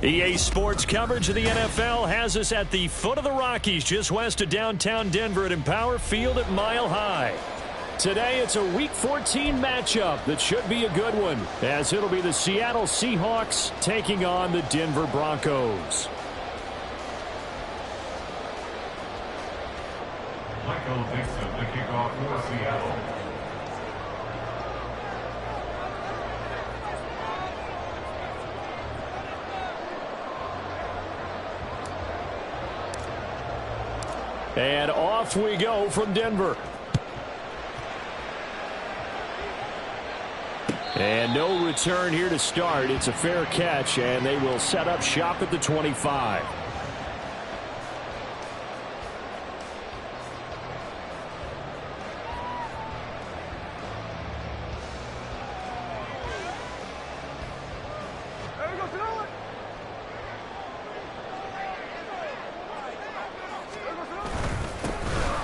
EA Sports coverage of the NFL has us at the foot of the Rockies, just west of downtown Denver at Empower Field at Mile High. Today, it's a Week 14 matchup that should be a good one, as it'll be the Seattle Seahawks taking on the Denver Broncos. Michael Dixon, the kickoff for Seattle. And off we go from Denver. And no return here to start. It's a fair catch, and they will set up shop at the 25.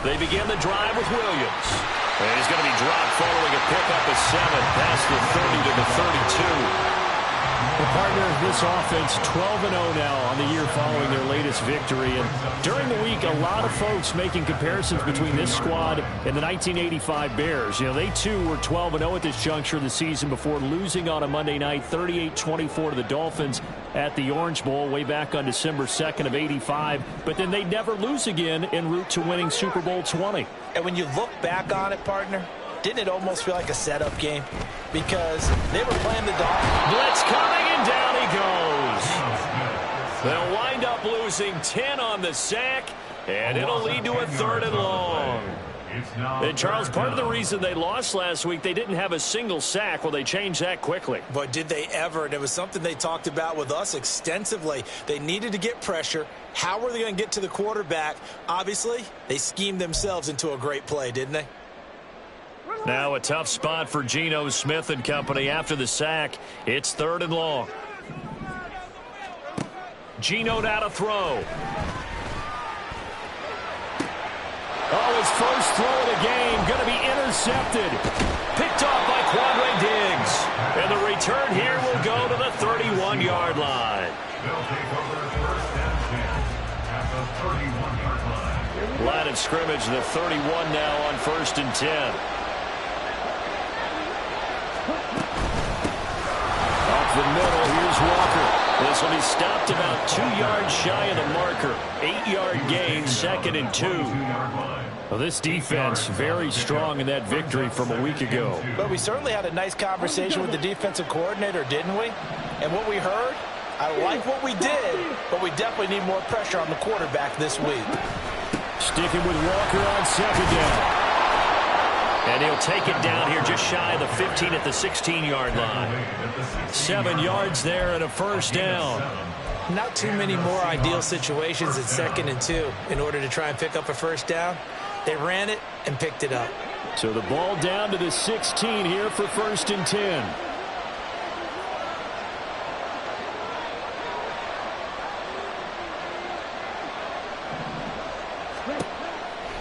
They begin the drive with Williams. And he's going to be dropped following a pickup of 7 past the 30 to the 32. Well, partner, this offense 12-0 now on the year following their latest victory. And during the week, a lot of folks making comparisons between this squad and the 1985 Bears. You know, they too were 12-0 at this juncture of the season before losing on a Monday night 38-24 to the Dolphins at the Orange Bowl way back on December 2nd of 85. But then they never lose again en route to winning Super Bowl 20. And when you look back on it, partner, didn't it almost feel like a setup game? Because they were playing the Dolphins. Blitz coming, and down he goes. They'll wind up losing 10 on the sack, and it'll lead to a 3rd and long. And Charles, part of the reason they lost last week, they didn't have a single sack. Well, they changed that quickly. But did they ever? And it was something they talked about with us extensively. They needed to get pressure. How were they going to get to the quarterback? Obviously, they schemed themselves into a great play, didn't they? Now a tough spot for Geno Smith and company after the sack. It's 3rd and long. Geno now to throw. Oh, his first throw of the game going to be intercepted. Picked off by Quandre Diggs. And the return here will go to the 31-yard line. They'll take over first and 10 at the 31-yard line. Line of scrimmage, the 31 now on 1st and 10. Up the middle, here's Walker. This will be stopped about 2 yards shy of the marker. 8-yard gain, 2nd and 2. Well, this defense very strong in that victory from a week ago. But we certainly had a nice conversation with the defensive coordinator, didn't we? And what we heard, I like what we did, but we definitely need more pressure on the quarterback this week. Sticking with Walker on 2nd down. And he'll take it down here just shy of the 15 at the 16-yard line. 7 yards there and a 1st down. Not too many more ideal situations at 2nd and 2 in order to try and pick up a 1st down. They ran it and picked it up. So the ball down to the 16 here for 1st and 10.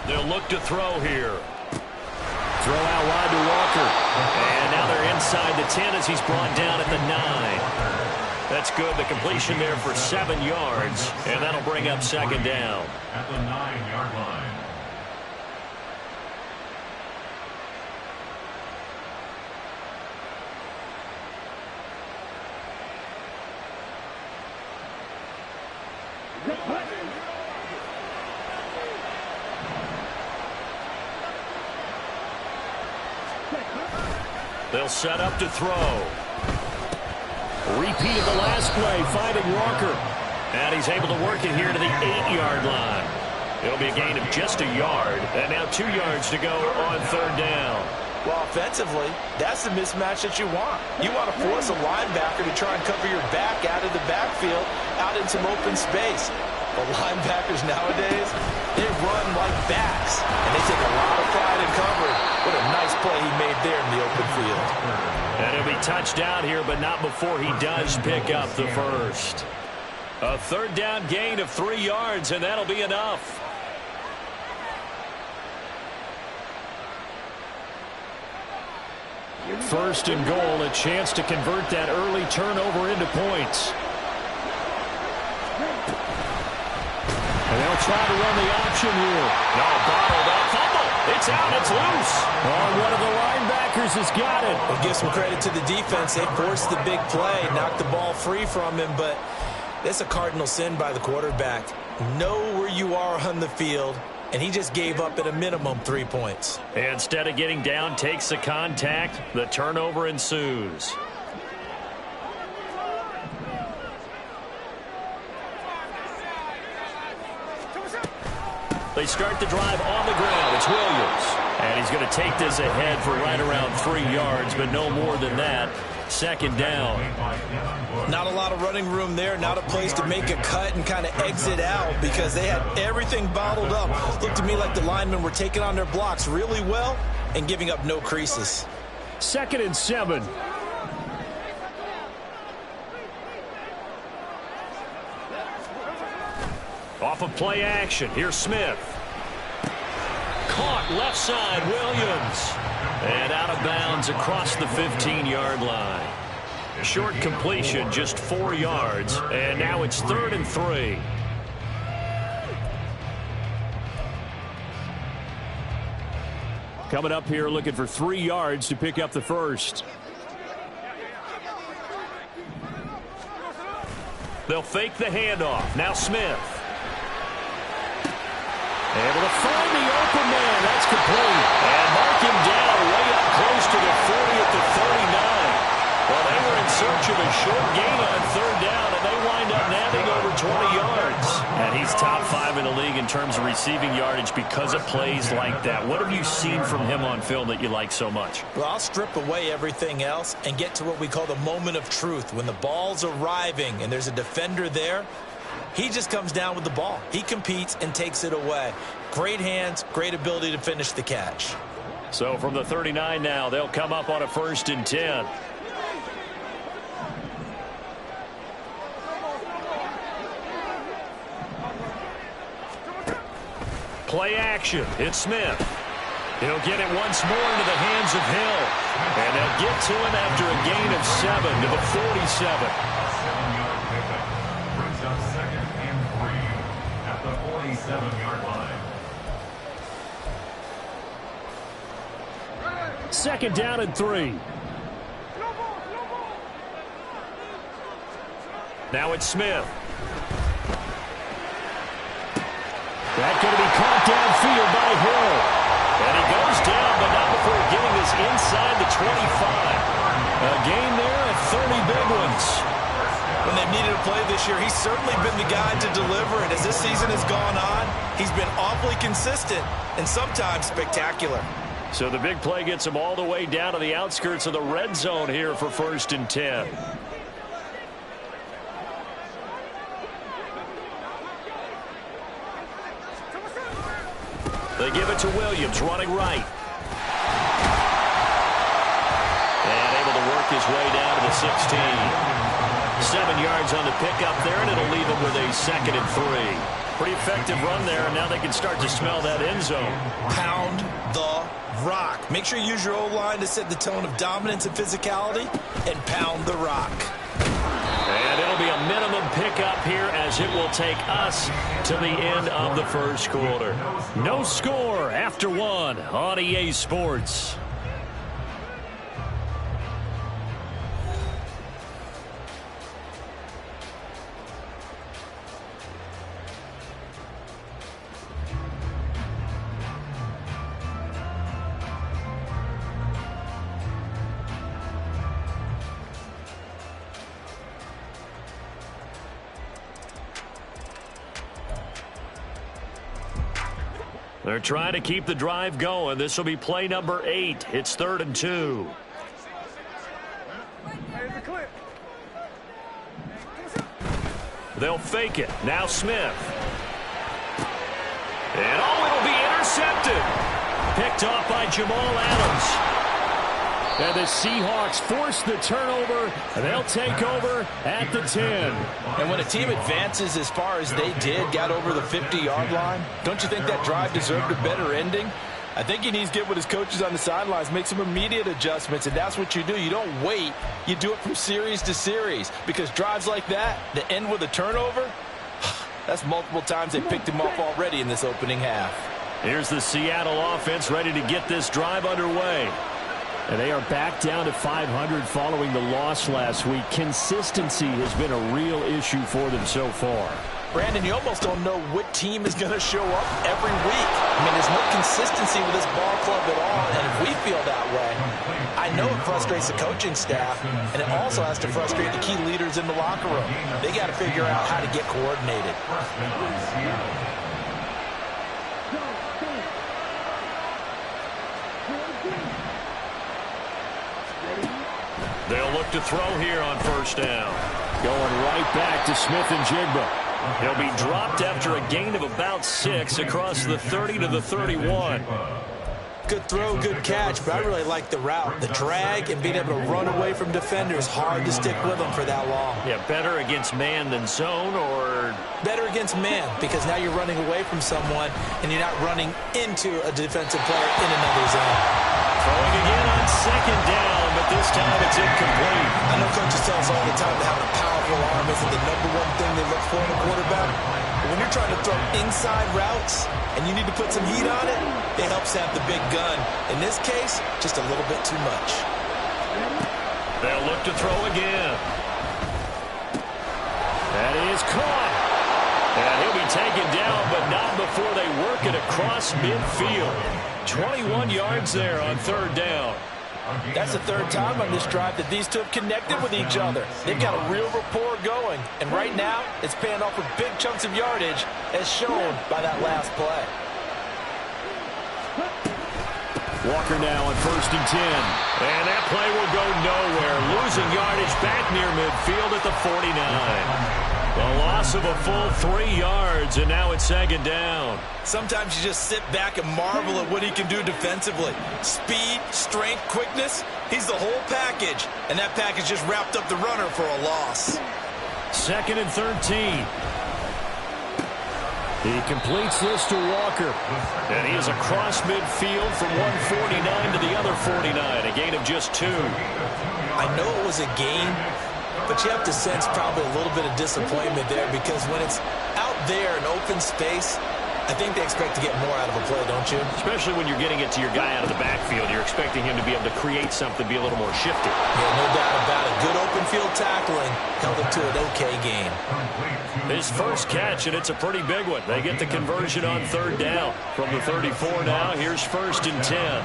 They'll look to throw here. Throw out wide to Walker. And now they're inside the 10 as he's brought down at the 9. That's good. The completion there for 7 yards. And that'll bring up 2nd down. At the 9-yard line. They'll set up to throw. Repeat of the last play, finding Walker. And he's able to work it here to the 8-yard line. It'll be a gain of just a yard. And now 2 yards to go on 3rd down. Well, offensively, that's the mismatch that you want. You want to force a linebacker to try and cover your back out of the backfield, out in some open space. But linebackers nowadays, they run like backs, and they take a lot of pride in covering. What a nice play he made there in the open field. And he'll be touched down here, but not before he does pick up the 1st. A 3rd down gain of 3 yards, and that'll be enough. First and goal, a chance to convert that early turnover into points. try to run the option here. No, bottled up. Fumble. It's out. It's loose. Oh, one of the linebackers has got it. We'll give some credit to the defense. They forced the big play, knocked the ball free from him, but that's a cardinal sin by the quarterback. Know where you are on the field, and he just gave up at a minimum 3 points. Instead of getting down, takes the contact. The turnover ensues. They start the drive on the ground. It's Williams. And he's going to take this ahead for right around 3 yards, but no more than that. Second down. Not a lot of running room there. Not a place to make a cut and kind of exit out because they had everything bottled up. Looked to me like the linemen were taking on their blocks really well and giving up no creases. 2nd and 7. Off of play action. Here's Smith. Caught left side, Williams. And out of bounds across the 15-yard line. Short completion, just 4 yards. And now it's 3rd and 3. Coming up here looking for 3 yards to pick up the first. They'll fake the handoff. Now Smith. Able to find the open man. That's complete. And mark him down way up close to the 40 at the 39. Well, they were in search of a short gain on 3rd down, and they wind up nabbing over 20 yards. And he's top 5 in the league in terms of receiving yardage because of plays like that. What have you seen from him on film that you like so much? Well, I'll strip away everything else and get to what we call the moment of truth. When the ball's arriving and there's a defender there, he just comes down with the ball. He competes and takes it away. Great hands, great ability to finish the catch. So from the 39 now, they'll come up on a 1st and 10. Play action. It's Smith. He'll get it once more into the hands of Hill. And they'll get to him after a gain of 7 to the 47. 7-yard pickup. Brings up 2nd and 3 at the 47-yard line. 2nd down and 3. Now it's Smith. That's going to be caught downfield by Hill. And he goes down, but not before getting this inside the 25. A gain there of 30 big ones. When they've needed a play this year, he's certainly been the guy to deliver it. As this season has gone on, he's been awfully consistent and sometimes spectacular. So the big play gets him all the way down to the outskirts of the red zone here for 1st and 10. They give it to Williams, running right. And able to work his way down to the 16. 7 yards on the pickup there, and it'll leave him with a 2nd and 3. Pretty effective run there, and now they can start to smell that end zone. Pound the rock. Make sure you use your O-line to set the tone of dominance and physicality, and pound the rock. And it'll be a minimum pickup here as it will take us to the end of the 1st quarter. No score after 1 on EA Sports. They're trying to keep the drive going. This will be play number 8. It's 3rd and 2. They'll fake it. Now Smith. And it'll be intercepted. Picked off by Jamal Adams. And the Seahawks force the turnover, and they'll take over at the 10. And when a team advances as far as they did, got over the 50-yard line, don't you think that drive deserved a better ending? I think he needs to get with his coaches on the sidelines, make some immediate adjustments, and that's what you do. You don't wait. You do it from series to series, because drives like that end with a turnover, That's multiple times they picked him up already in this opening half. Here's the Seattle offense ready to get this drive underway. And they are back down to 500 following the loss last week. Consistency has been a real issue for them so far. Brandon, you almost don't know what team is going to show up every week. I mean, there's no consistency with this ball club at all, and if we feel that way, I know it frustrates the coaching staff, and it also has to frustrate the key leaders in the locker room. They got to figure out how to get coordinated. They'll look to throw here on first down. Going right back to Smith and Jigba. He'll be dropped after a gain of about 6 across the 30 to the 31. Good throw, good catch, but I really like the route. The drag and being able to run away from defenders, hard to stick with them for that long. Yeah, better against man than zone, or? Better against man, because now you're running away from someone and you're not running into a defensive player in another zone. Throwing again on second down, but this time it's incomplete. I know coaches tell us all the time that having a powerful arm isn't the #1 thing they look for in a quarterback. But when you're trying to throw inside routes and you need to put some heat on it, it helps have the big gun. In this case, just a little bit too much. They'll look to throw again. That is caught. And he'll be taken down, but not before they work it across midfield. 21 yards there on third down. That's the third time on this drive that these two have connected with each other. They've got a real rapport going, and right now it's paying off with big chunks of yardage, as shown by that last play. Walker now on 1st and 10. And that play will go nowhere. Losing yardage back near midfield at the 49. The loss of a full 3 yards, and now it's second down. Sometimes you just sit back and marvel at what he can do defensively. Speed, strength, quickness, he's the whole package. And that package just wrapped up the runner for a loss. 2nd and 13. He completes this to Walker. And he is across midfield from 149 to the other 49. A gain of just 2. I know it was a gain, but you have to sense probably a little bit of disappointment there, because when it's out there in open space, I think they expect to get more out of a play, don't you? Especially when you're getting it to your guy out of the backfield. You're expecting him to be able to create something, be a little more shifty. Yeah, no doubt about it. Good open field tackling held it to an okay game. His first catch, and it's a pretty big one. They get the conversion on third down. From the 34 now, here's 1st and 10.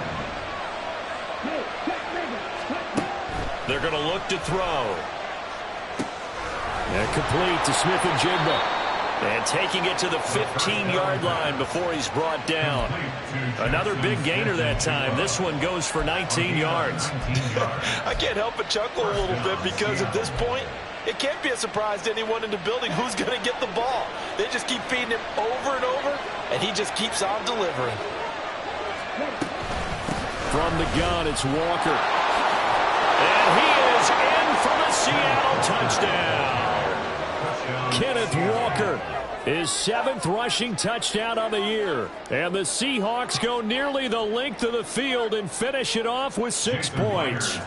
They're going to look to throw. And complete to Smith and Jigba. And taking it to the 15-yard line before he's brought down. Another big gainer that time. This one goes for 19 yards. I can't help but chuckle a little bit, because at this point, it can't be a surprise to anyone in the building who's going to get the ball. They just keep feeding him over and over, and he just keeps on delivering. From the gun, it's Walker. And he is in for the Seattle touchdown. Kenneth Walker, his 7th rushing touchdown of the year. And the Seahawks go nearly the length of the field and finish it off with 6 points.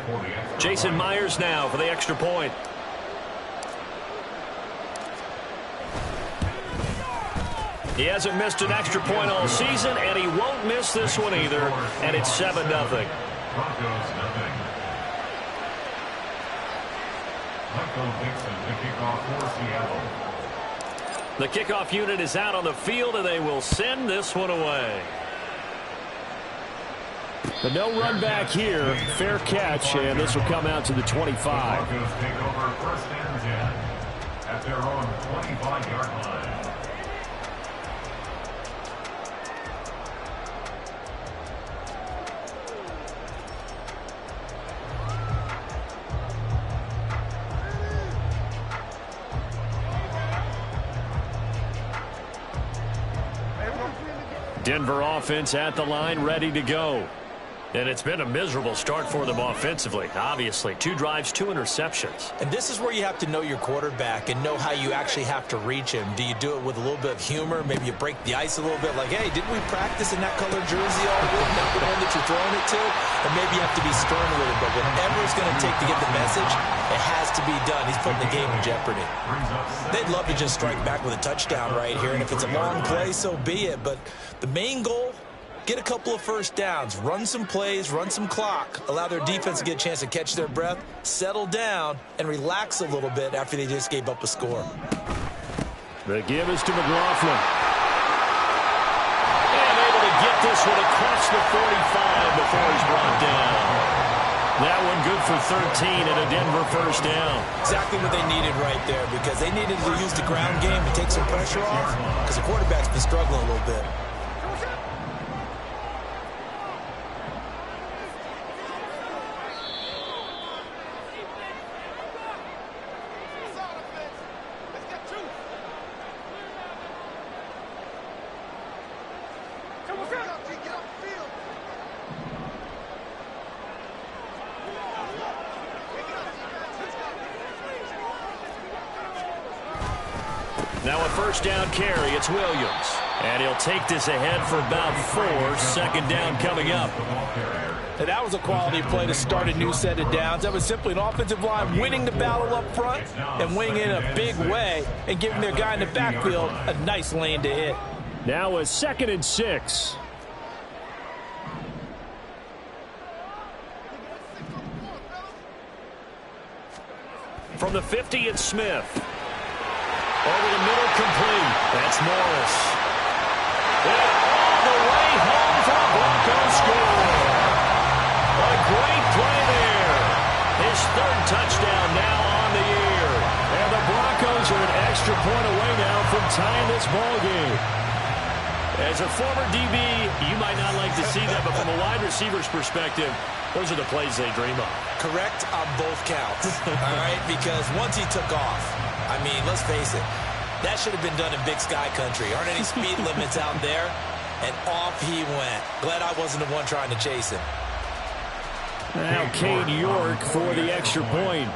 Jason Myers now for the extra point. He hasn't missed an extra point all season, and he won't miss this one either. And it's 7-0. The kickoff unit is out on the field, and they will send this one away. The no run back here. Fair catch, and this will come out to the 25. Broncos take over 1st and 10 at their own 25-yard line. Denver offense at the line, ready to go. And it's been a miserable start for them offensively. Obviously, 2 drives, 2 interceptions. And this is where you have to know your quarterback and know how you actually have to reach him. Do you do it with a little bit of humor? Maybe you break the ice a little bit like, hey, didn't we practice in that color jersey all week? Not the one that you're throwing it to? And maybe you have to be stern with it. But whatever it's going to take to get the message, it has to be done. He's putting the game in jeopardy. They'd love to just strike back with a touchdown right here. And if it's a long play, so be it. But the main goal, get a couple of first downs, run some plays, run some clock, allow their defense to get a chance to catch their breath, settle down, and relax a little bit after they just gave up a score. The give is to McLaughlin. And able to get this one across the 45 before he's brought down. That one good for 13 and a Denver first down. Exactly what they needed right there, because they needed to use the ground game to take some pressure off, because the quarterback's been struggling a little bit. Now a first down carry, it's Williams. And he'll take this ahead for about 4. Second down coming up. And that was a quality play to start a new set of downs. That was simply an offensive line winning the battle up front and winning it in a big way and giving their guy in the backfield a nice lane to hit. Now a 2nd and 6. From the 50, it's Smith. Over the middle, complete. That's Morris. And all the way home for a Broncos score. A great play there. His 3rd touchdown now on the year. And the Broncos are an extra point away now from tying this ball game. As a former DB, you might not like to see that, but from a wide receiver's perspective, those are the plays they dream of. Correct on both counts, all right? Because once he took off, I mean, let's face it, that should have been done in Big Sky Country. Aren't any speed limits out there? And off he went. Glad I wasn't the one trying to chase him. Now Cade York for the extra point.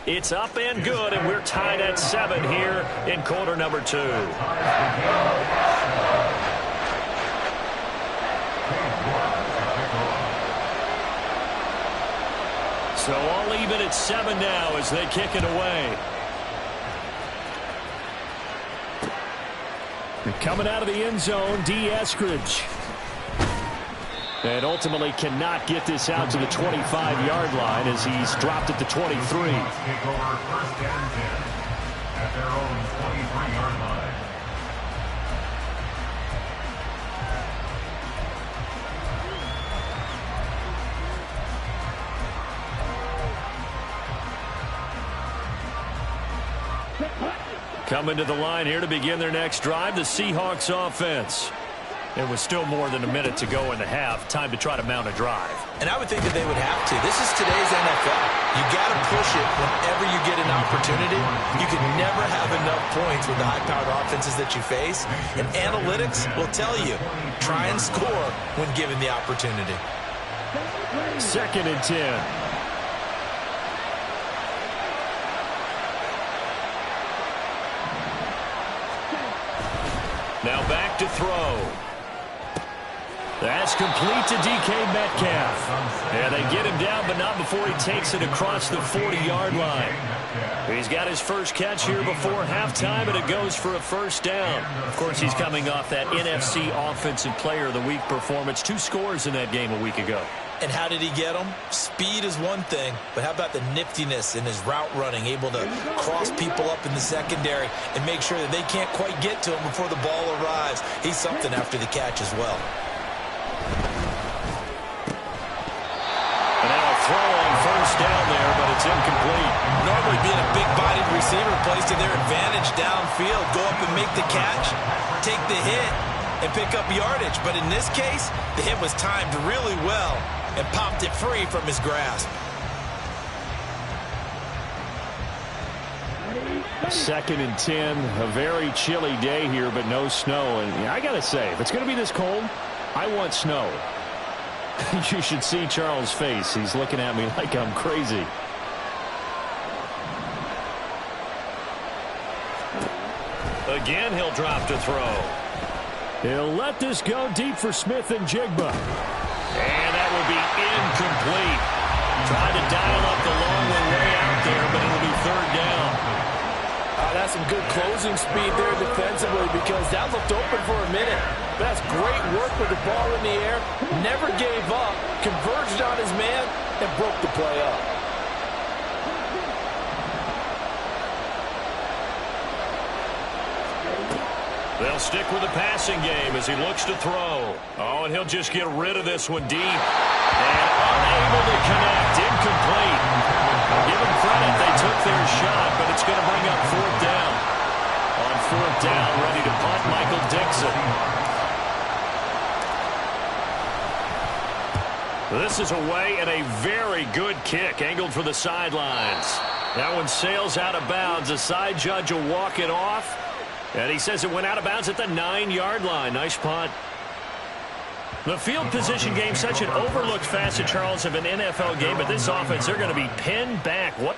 It's up and good, and we're tied at 7 here in quarter number 2. So all even at 7 now as they kick it away. Coming out of the end zone, D. Eskridge. And ultimately cannot get this out to the 25-yard line as he's dropped at the 23. Take over 1st and 10 at their own 23-yard line. Coming to the line here to begin their next drive, the Seahawks offense. It was still more than a minute to go in the half. Time to try to mount a drive. And I would think that they would have to. This is today's NFL. You got to push it whenever you get an opportunity. You can never have enough points with the high-powered offenses that you face. And analytics will tell you, try and score when given the opportunity. 2nd and 10. Now back to throw. That's complete to DK Metcalf. Yeah, they get him down, but not before he takes it across the 40-yard line. He's got his first catch here before halftime, and it goes for a first down. Of course, he's coming off that NFC Offensive Player of the Week performance. 2 scores in that game a week ago. And how did he get them? Speed is one thing, but how about the niftiness in his route running, able to cross people up in the secondary and make sure that they can't quite get to him before the ball arrives. He's something after the catch as well. And now a throw on first down there, but it's incomplete. Normally being a big-bodied receiver plays to their advantage downfield. Go up and make the catch, take the hit, and pick up yardage. But in this case, the hit was timed really well and popped it free from his grasp. 2nd and 10. A very chilly day here, but no snow. And I got to say, if it's going to be this cold, I want snow. You should see Charles' face. He's looking at me like I'm crazy. Again, he'll drop to throw. He'll let this go deep for Smith and Jigba. And that will be incomplete. Tried to dial up the long one way out there, but it'll be 3rd down. That's some good closing speed there defensively because that looked open for a minute. But that's great work with the ball in the air. Never gave up. Converged on his man and broke the play up. They'll stick with the passing game as he looks to throw. Oh, and he'll just get rid of this one deep. And unable to connect. Incomplete. Give them credit. They took their shot, but it's going to bring up 4th down. On 4th down, ready to punt, Michael Dixon. This is away and a very good kick. Angled for the sidelines. That one sails out of bounds. The side judge will walk it off. And he says it went out of bounds at the 9-yard line. Nice punt. The field position game, such an overlooked facet, Charles, of an NFL game. But this offense, they're going to be pinned back. What?